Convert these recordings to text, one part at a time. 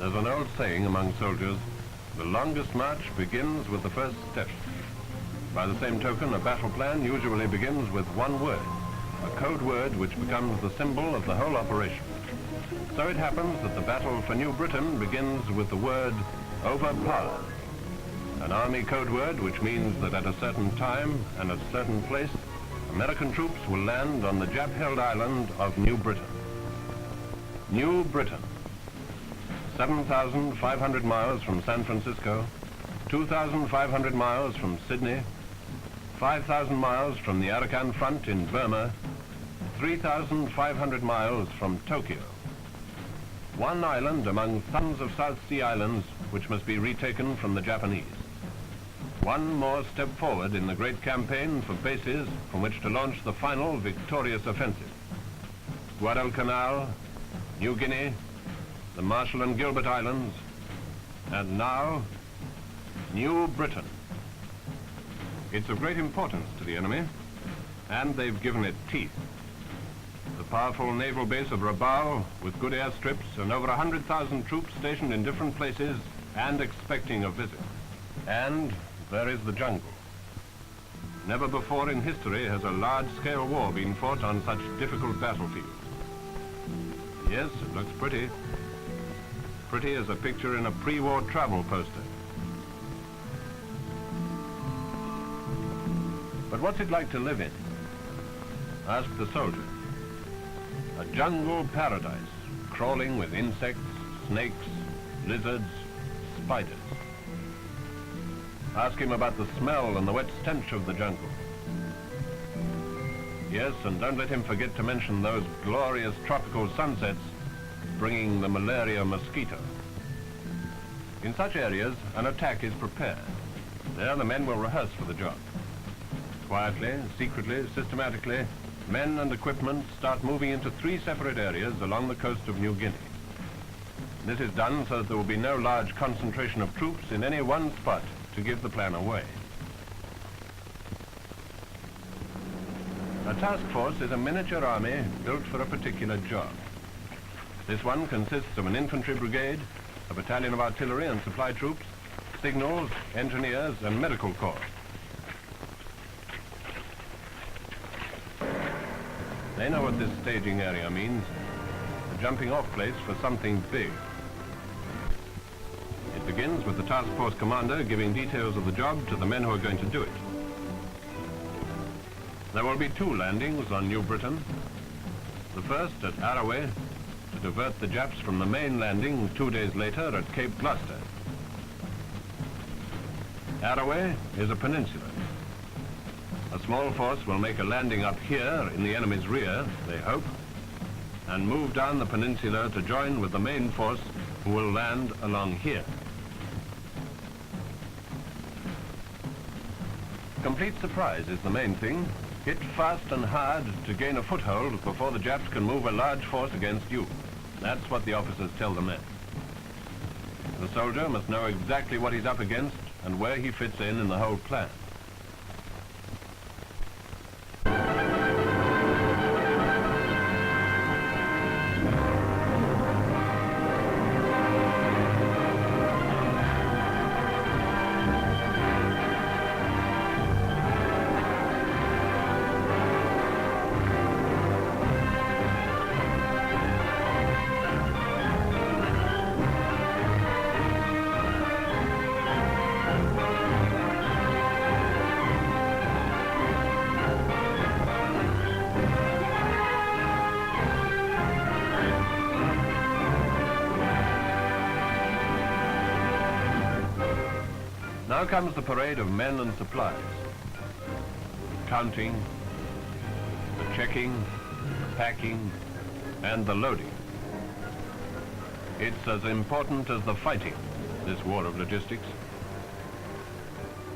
There's an old saying among soldiers, the longest march begins with the first step. By the same token, a battle plan usually begins with one word, a code word which becomes the symbol of the whole operation. So it happens that the battle for New Britain begins with the word overpowered, an army code word which means that at a certain time and a certain place, American troops will land on the Jap-held island of New Britain. New Britain, 7,500 miles from San Francisco, 2,500 miles from Sydney, 5,000 miles from the Arakan front in Burma, 3,500 miles from Tokyo. One island among thousands of South Sea islands which must be retaken from the Japanese. One more step forward in the great campaign for bases from which to launch the final victorious offensive. Guadalcanal, New Guinea, the Marshall and Gilbert Islands, and now, New Britain. It's of great importance to the enemy, and they've given it teeth. The powerful naval base of Rabaul, with good airstrips and over 100,000 troops stationed in different places and expecting a visit. And there is the jungle. Never before in history has a large-scale war been fought on such difficult battlefields. Yes, it looks pretty. Pretty as a picture in a pre-war travel poster. But what's it like to live in? Ask the soldier. A jungle paradise, crawling with insects, snakes, lizards, spiders. Ask him about the smell and the wet stench of the jungle. Yes, and don't let him forget to mention those glorious tropical sunsets bringing the malaria mosquito. In such areas, an attack is prepared. There the men will rehearse for the job. Quietly, secretly, systematically, men and equipment start moving into 3 separate areas along the coast of New Guinea. This is done so that there will be no large concentration of troops in any one spot to give the plan away. A task force is a miniature army built for a particular job. This one consists of an infantry brigade, a battalion of artillery and supply troops, signals, engineers, and medical corps. They know what this staging area means, a jumping off place for something big. It begins with the task force commander giving details of the job to the men who are going to do it. There will be 2 landings on New Britain. The first at Araway, to divert the Japs from the main landing 2 days later at Cape Gloucester. Araway is a peninsula. A small force will make a landing up here in the enemy's rear, they hope, and move down the peninsula to join with the main force who will land along here. Complete surprise is the main thing. Hit fast and hard to gain a foothold before the Japs can move a large force against you. That's what the officers tell the men. The soldier must know exactly what he's up against and where he fits in the whole plan. Now comes the parade of men and supplies. Counting, the checking, the packing, and the loading. It's as important as the fighting, this war of logistics.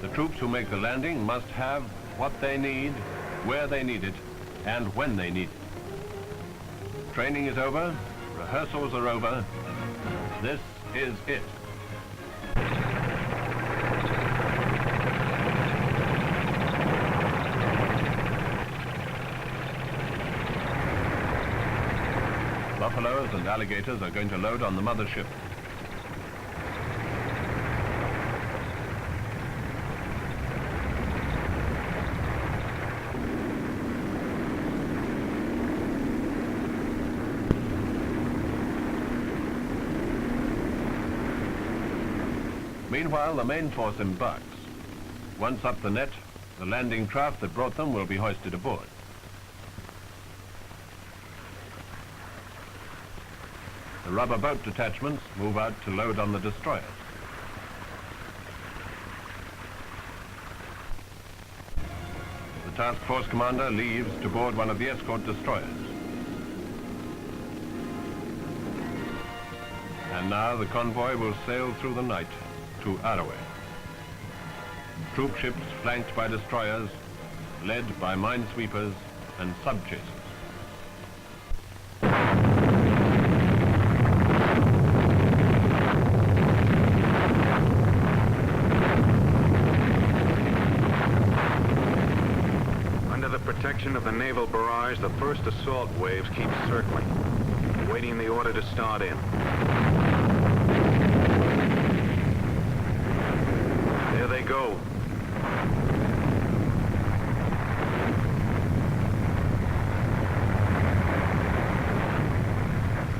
The troops who make the landing must have what they need, where they need it, and when they need it. Training is over, rehearsals are over. This is it. Buffaloes and alligators are going to load on the mother ship. Meanwhile, the main force embarks. Once up the net, the landing craft that brought them will be hoisted aboard. The rubber boat detachments move out to load on the destroyers. The task force commander leaves to board one of the escort destroyers. And now the convoy will sail through the night to Araway. Troop ships flanked by destroyers, led by minesweepers and sub-chasers. Under the protection of the naval barrage, the first assault waves keep circling, waiting the order to start in. There they go.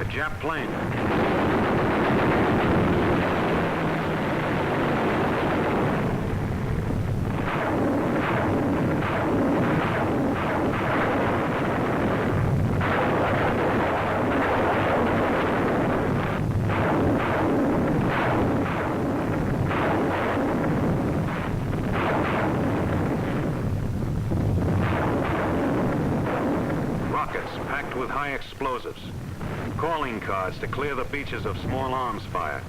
A Jap plane. Packed with high explosives. Calling cards to clear the beaches of small arms fire.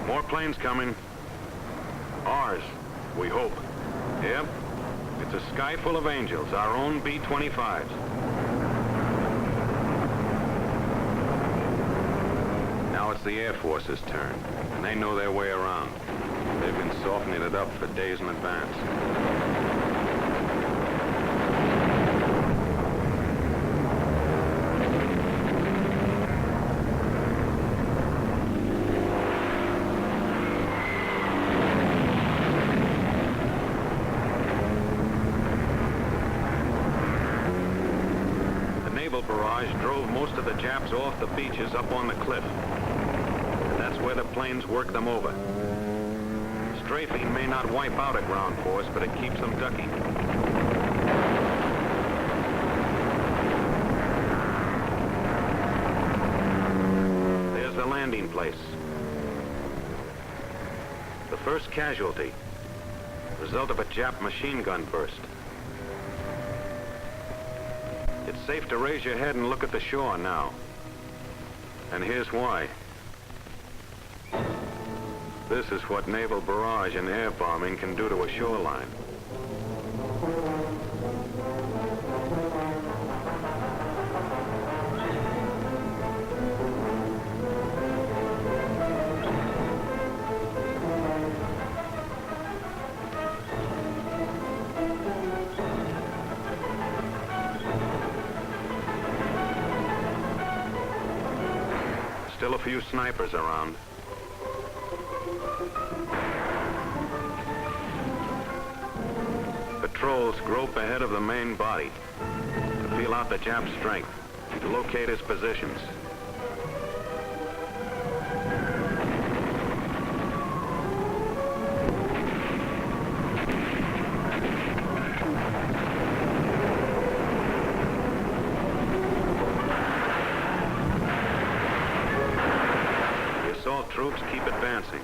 More planes coming. Ours, we hope. Yep. It's a sky full of angels, our own B-25s. Now it's the Air Force's turn, and they know their way around. They've been softening it up for days in advance. Barrage drove most of the Japs off the beaches up on the cliff. And that's where the planes work them over. Strafing may not wipe out a ground force, but it keeps them ducking. There's the landing place. The first casualty, result of a Jap machine gun burst. It's safe to raise your head and look at the shore now. And here's why. This is what naval barrage and air bombing can do to a shoreline. Still a few snipers around. Patrols grope ahead of the main body to feel out the Jap strength, to locate his positions. Assault troops keep advancing.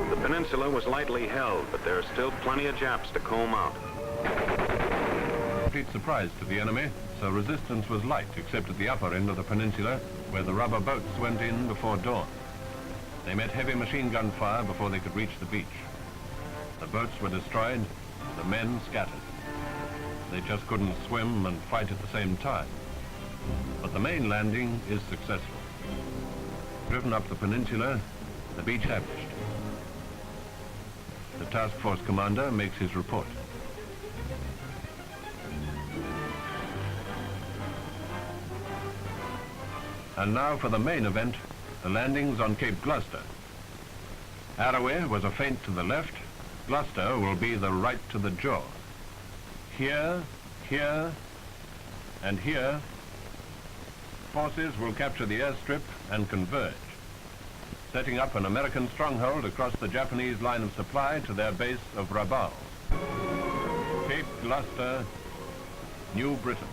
The peninsula was lightly held, but there are still plenty of Japs to comb out. Complete surprise to the enemy, so resistance was light except at the upper end of the peninsula where the rubber boats went in before dawn. They met heavy machine gun fire before they could reach the beach. The boats were destroyed, the men scattered. They just couldn't swim and fight at the same time. But the main landing is successful. Driven up the peninsula, the beach established. The task force commander makes his report. And now for the main event, the landings on Cape Gloucester. Arroway was a feint to the left. Gloucester will be the right to the jaw. Here, here, and here, forces will capture the airstrip and converge, setting up an American stronghold across the Japanese line of supply to their base of Rabaul. Cape Gloucester, New Britain.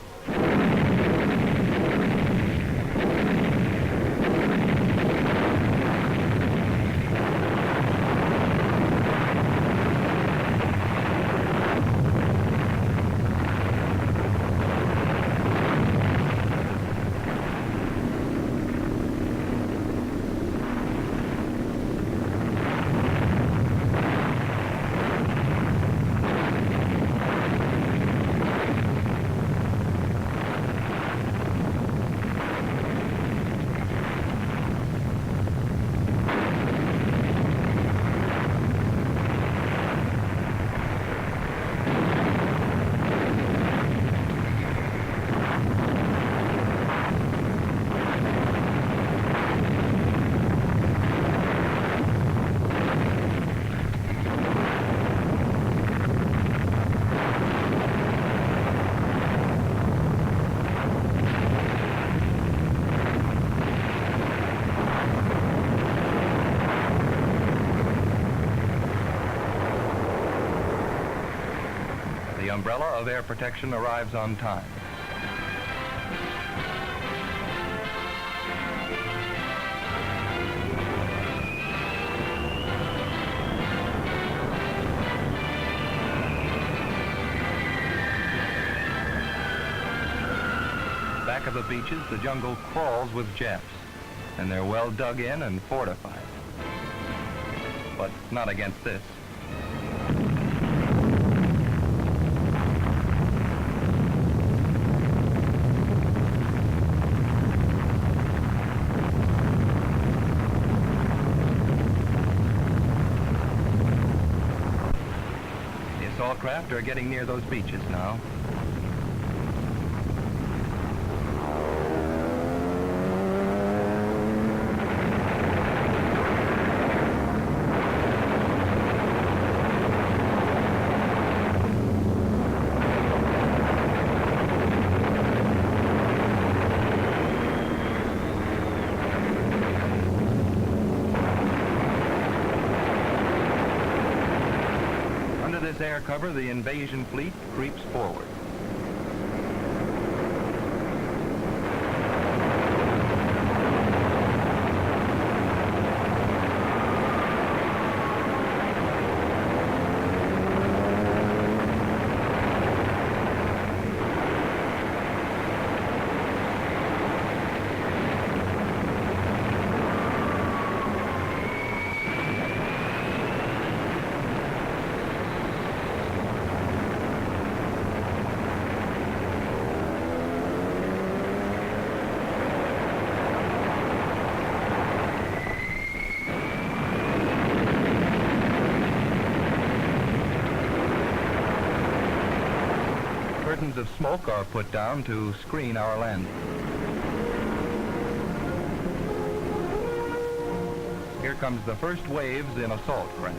The umbrella of air protection arrives on time. Back of the beaches, the jungle crawls with Japs, and they're well dug in and fortified. But not against this. Assault craft are getting near those beaches now. This air cover, the invasion fleet creeps forward. Curtains of smoke are put down to screen our landing. Here comes the first waves in assault craft.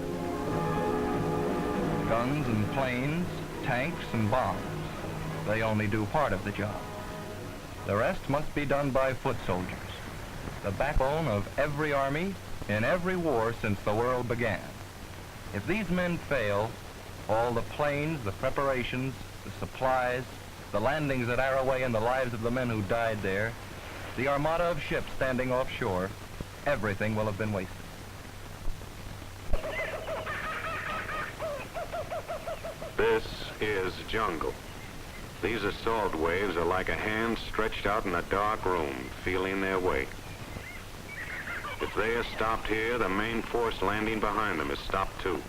Guns and planes, tanks and bombs. They only do part of the job. The rest must be done by foot soldiers, the backbone of every army in every war since the world began. If these men fail, all the planes, the preparations, the supplies, the landings at Arroway and the lives of the men who died there, the armada of ships standing offshore, everything will have been wasted. This is jungle. These assault waves are like a hand stretched out in a dark room, feeling their way. If they are stopped here, the main force landing behind them is stopped too.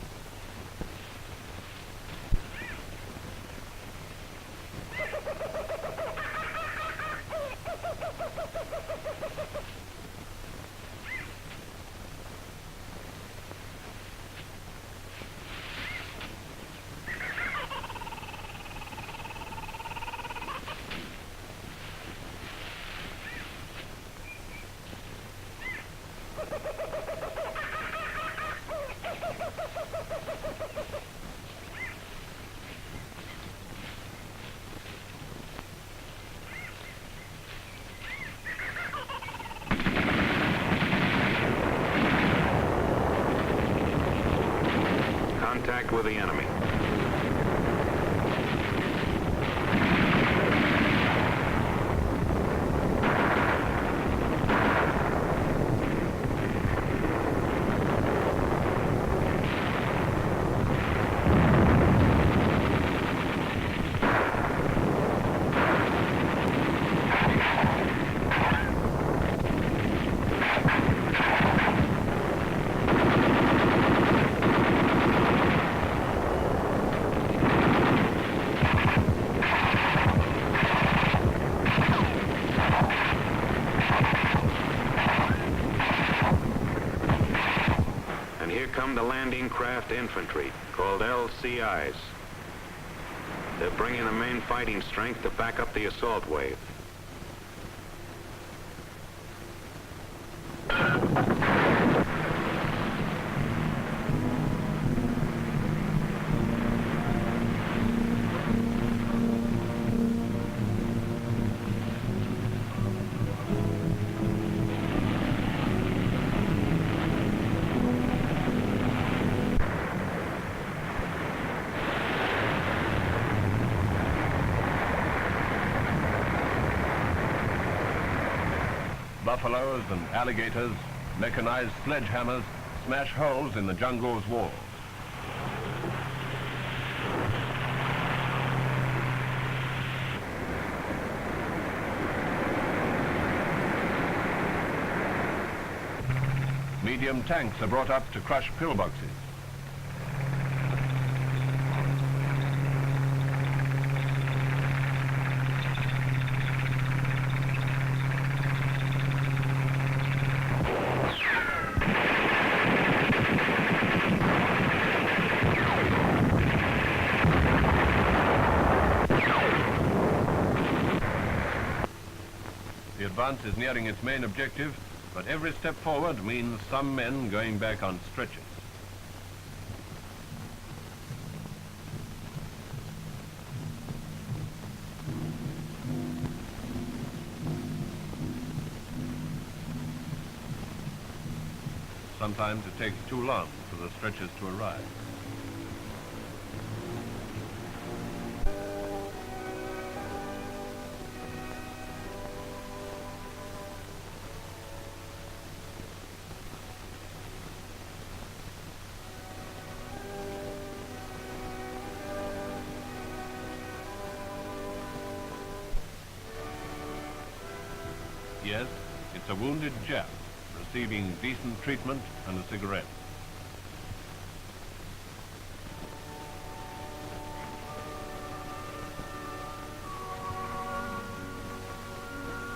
contact with the enemy. Come the landing craft infantry, called LCIs. They're bringing the main fighting strength to back up the assault wave. Buffaloes and alligators, mechanized sledgehammers, smash holes in the jungle's walls. Medium tanks are brought up to crush pillboxes. The advance is nearing its main objective, but every step forward means some men going back on stretchers. Sometimes it takes too long for the stretchers to arrive. Yes, it's a wounded Jap, receiving decent treatment and a cigarette.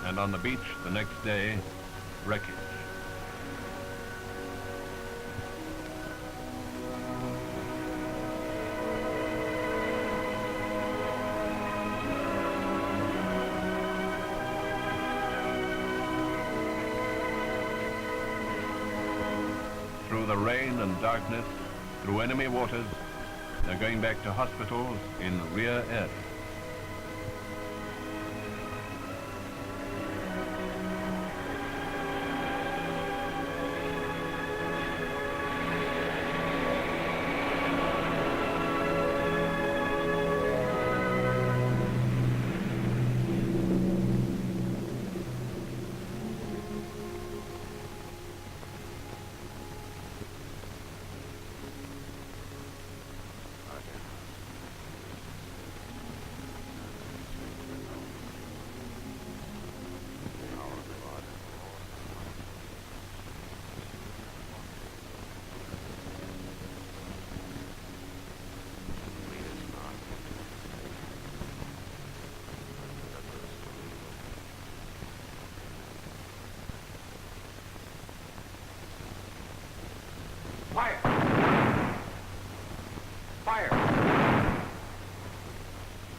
And on the beach the next day, wreckage. Through the rain and darkness, through enemy waters, they're going back to hospitals in rear air. Fire! Fire!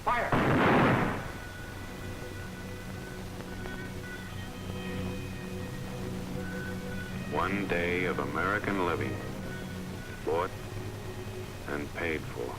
Fire! One day of American living, bought and paid for.